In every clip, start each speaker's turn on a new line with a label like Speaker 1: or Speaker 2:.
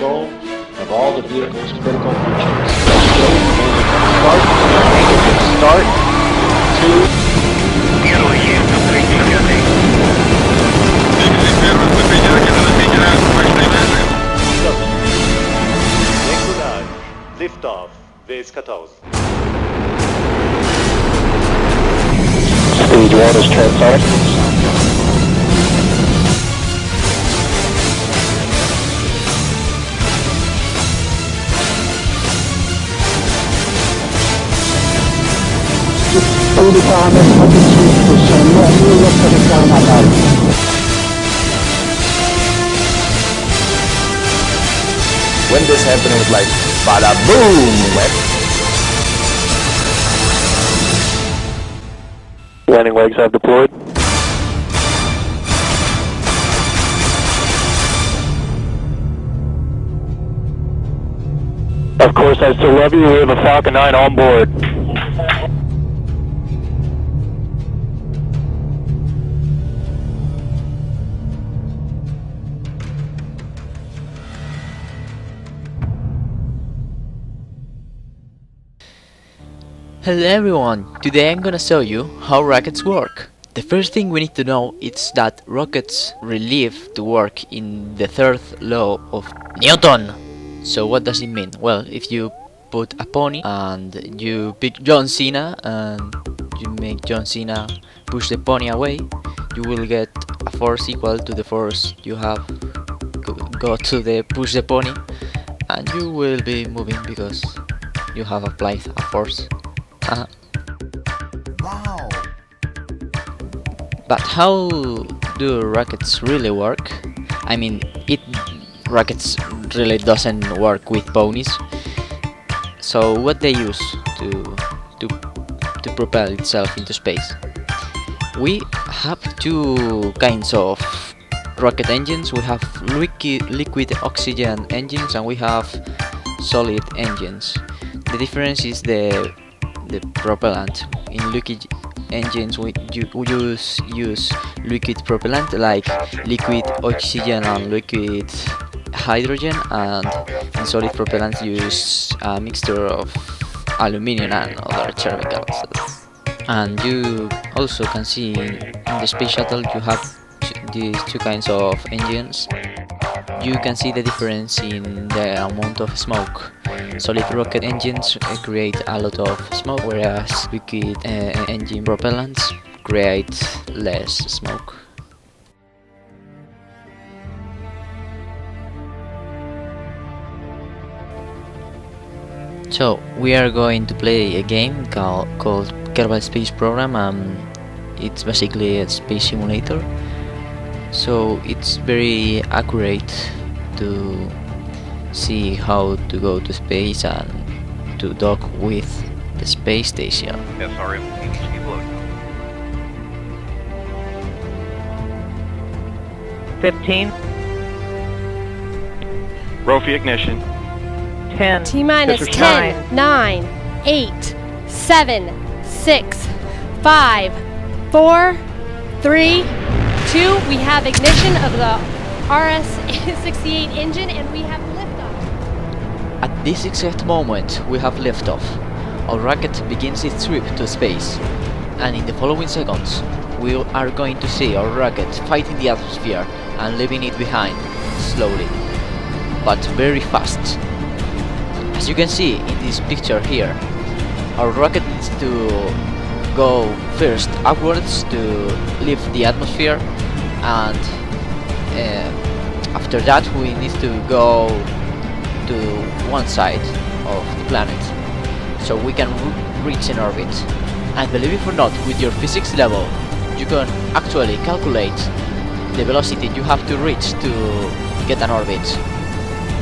Speaker 1: control of all the vehicle's critical functions. Start. 2.
Speaker 2: Liftoff, V14.
Speaker 1: Stage 1 is transonic.
Speaker 3: When this happened, it was like, bada boom!
Speaker 1: Landing legs have deployed. Of course, I still love you. We have a Falcon 9 on board.
Speaker 4: Hello everyone, today I'm gonna show you how rockets work. The first thing we need to know is that rockets relieve to work in the third law of Newton. So what does it mean? Well, if you put a pony and you pick John Cena and you make John Cena push the pony away, you will get a force equal to the force you have go to the push the pony, and you will be moving because you have applied a force.
Speaker 3: Wow!
Speaker 4: But how do rockets really work? I mean, rockets really doesn't work with ponies. So what they use to propel itself into space? We have two kinds of rocket engines. We have liquid oxygen engines and we have solid engines. The difference is the propellant. In liquid engines we use liquid propellant like liquid oxygen and liquid hydrogen, and in solid propellant use a mixture of aluminum and other chemicals. And you also can see in the space shuttle you have these two kinds of engines. You can see the difference in the amount of smoke. Solid rocket engines create a lot of smoke, whereas liquid engine propellants create less smoke. So we are going to play a game called Kerbal Space Program, and it's basically a space simulator. So it's very accurate to see how to go to space and to dock with the space station.
Speaker 5: SRM load.
Speaker 6: 15,
Speaker 5: Rofi ignition.
Speaker 6: 10,
Speaker 7: T-minus
Speaker 6: Just
Speaker 7: 10, 9, 8, 7, 6, 5, 4, 3, 2. We have ignition of the RS-68 engine and we have liftoff.
Speaker 4: At this exact moment we have liftoff. Our rocket begins its trip to space, and in the following seconds we are going to see our rocket fighting the atmosphere and leaving it behind, slowly, but very fast. As you can see in this picture here, our rocket needs to go first upwards to leave the atmosphere, and after that we need to go to one side of the planet so we can reach an orbit. And believe it or not, with your physics level you can actually calculate the velocity you have to reach to get an orbit.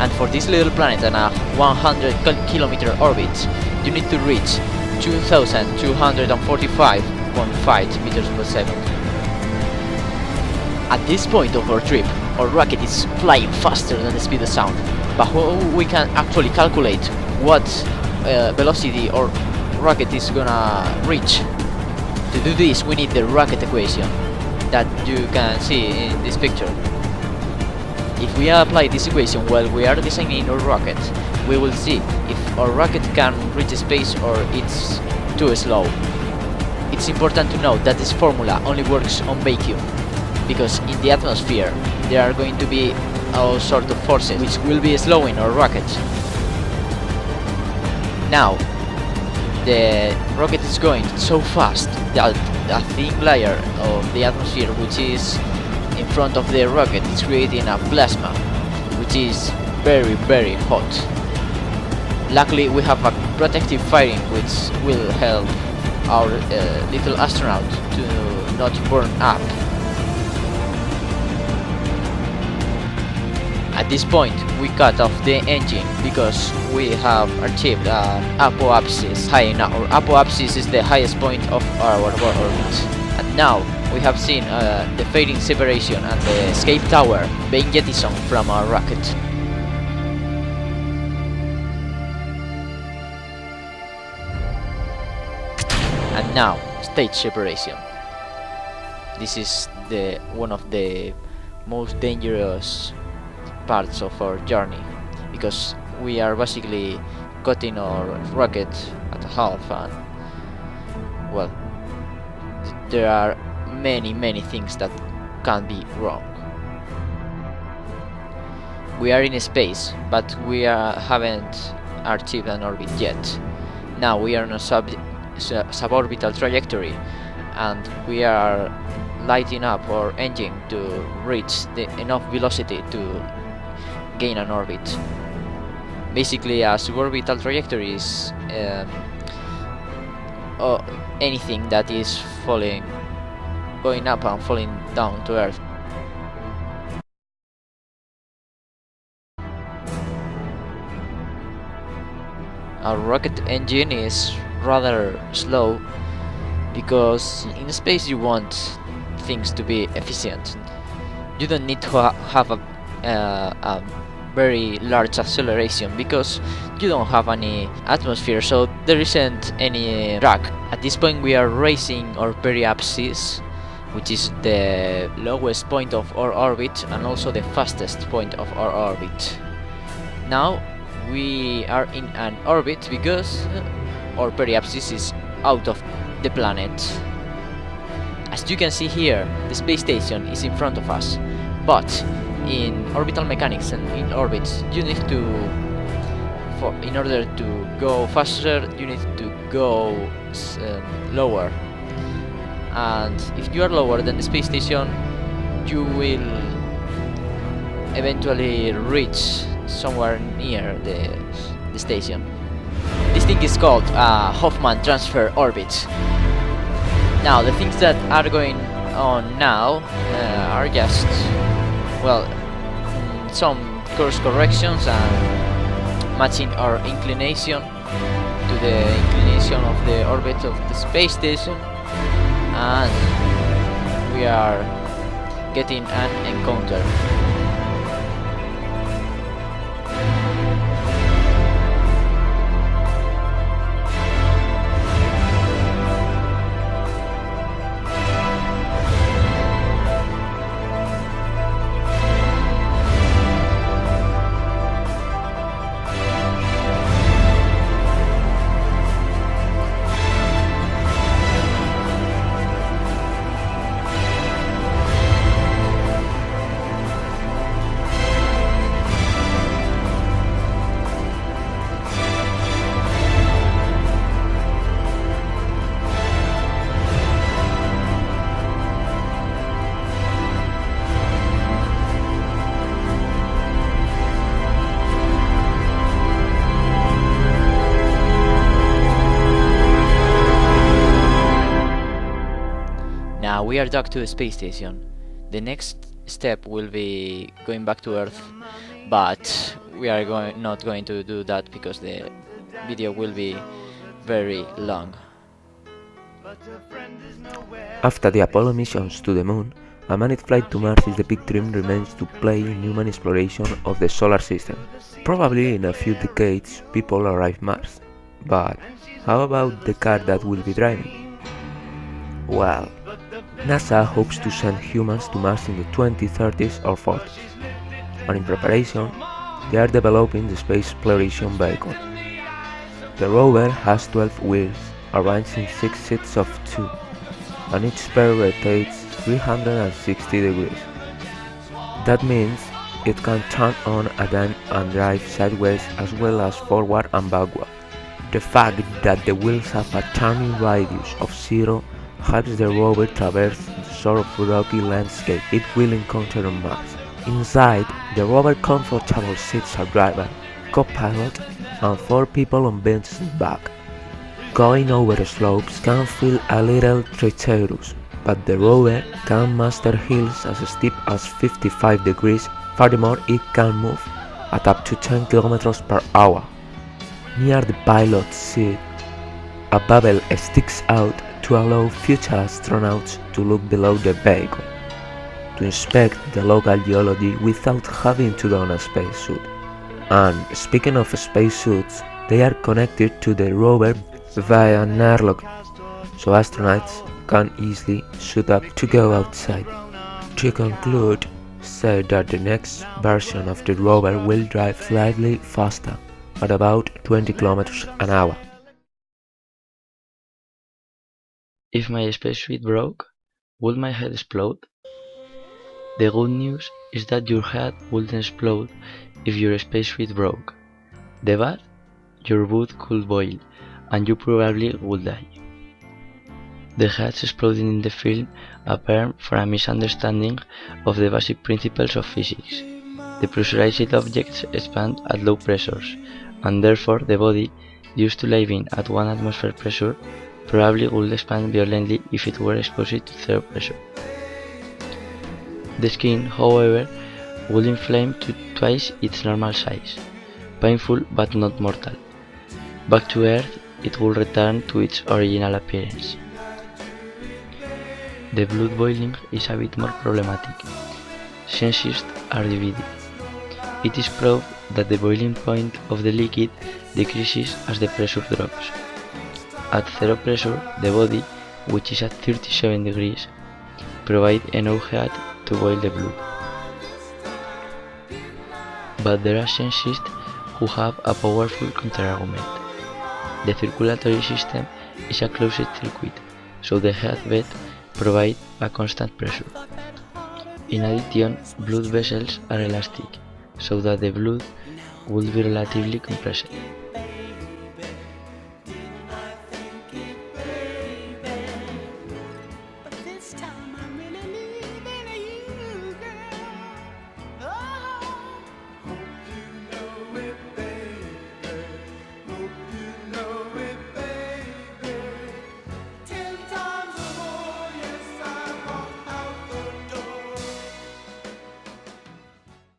Speaker 4: And for this little planet and a 100 kilometer orbit, you need to reach 2245.5 meters per second. At this point of our trip, our rocket is flying faster than the speed of sound, but we can actually calculate what velocity our rocket is gonna reach. To do this, we need the rocket equation that you can see in this picture. If we apply this equation while we are designing our rocket, we will see if our rocket can reach space or it's too slow. It's important to note that this formula only works on vacuum, because in the atmosphere there are going to be all sorts of forces which will be slowing our rocket. Now, the rocket is going so fast that a thin layer of the atmosphere which is in front of the rocket is creating a plasma which is very, very hot. Luckily we have a protective firing which will help our little astronaut to not burn up. At this point we cut off the engine because we have achieved an apoapsis high enough. Our apoapsis is the highest point of our orbit. And now we have seen the fading separation and the escape tower being jettisoned from our rocket. And now, stage separation. This is one of the most dangerous parts of our journey, because we are basically cutting our rocket at half, and well, there are many things that can be wrong. We are in space, but we haven't achieved an orbit yet. Now we are on a suborbital trajectory, and we are lighting up our engine to reach enough velocity to gain an orbit. Basically, a suborbital trajectory is anything that is going up and falling down to Earth. Our rocket engine is rather slow because in space you want things to be efficient. You don't need to have a very large acceleration because you don't have any atmosphere, so there isn't any drag. At this point we are raising our periapsis, which is the lowest point of our orbit and also the fastest point of our orbit. Now we are in an orbit because our periapsis is out of the planet. As you can see here, the space station is in front of us, but in orbital mechanics and in orbits you need to, in order to go faster, you need to go lower, and if you are lower than the space station you will eventually reach somewhere near the station. This thing is called Hoffman transfer orbit. Now the things that are going on now are just, well, some course corrections and matching our inclination to the inclination of the orbit of the space station, and we are getting an encounter. Now we are docked to the space station. The next step will be going back to Earth, but we are not going to do that because the video will be very long.
Speaker 8: After the Apollo missions to the Moon, a manned flight to Mars is the big dream remains to play in human exploration of the solar system. Probably in a few decades people arrive Mars, but how about the car that will be driving? Well, NASA hopes to send humans to Mars in the 2030s or 40s. and in preparation, they are developing the space exploration vehicle. The rover has 12 wheels, arranged in 6 seats of 2, and each pair rotates 360 degrees. That means it can turn on a dime and drive sideways as well as forward and backward. The fact that the wheels have a turning radius of 0 helps the rover traverse the sort of rocky landscape it will encounter on Mars. Inside, the rover comfortable seats a driver, co-pilot, and 4 people on benches in back. Going over slopes can feel a little treacherous, but the rover can master hills as steep as 55 degrees. Furthermore, it can move at up to 10 km per hour. Near the pilot's seat, a bubble sticks out to allow future astronauts to look below the vehicle, to inspect the local geology without having to don a spacesuit. And speaking of spacesuits, they are connected to the rover via an airlock, so astronauts can easily suit up to go outside. To conclude, say that the next version of the rover will drive slightly faster, at about 20 km an hour.
Speaker 9: If my spacesuit broke, would my head explode? The good news is that your head wouldn't explode if your spacesuit broke. The bad? Your blood could boil, and you probably would die. The heads exploding in the film appear for a misunderstanding of the basic principles of physics. The pressurized objects expand at low pressures, and therefore the body, used to living at 1 atmosphere pressure, probably would expand violently if it were exposed to 0 pressure. The skin, however, would inflame to twice its normal size, painful but not mortal. Back to Earth, it will return to its original appearance. The blood boiling is a bit more problematic. Scientists are divided. It is proved that the boiling point of the liquid decreases as the pressure drops. At 0 pressure, the body, which is at 37 degrees, provides enough heat to boil the blood. But there are scientists who have a powerful counterargument. The circulatory system is a closed circuit, so the heartbeat provides a constant pressure. In addition, blood vessels are elastic, so that the blood will be relatively compressed.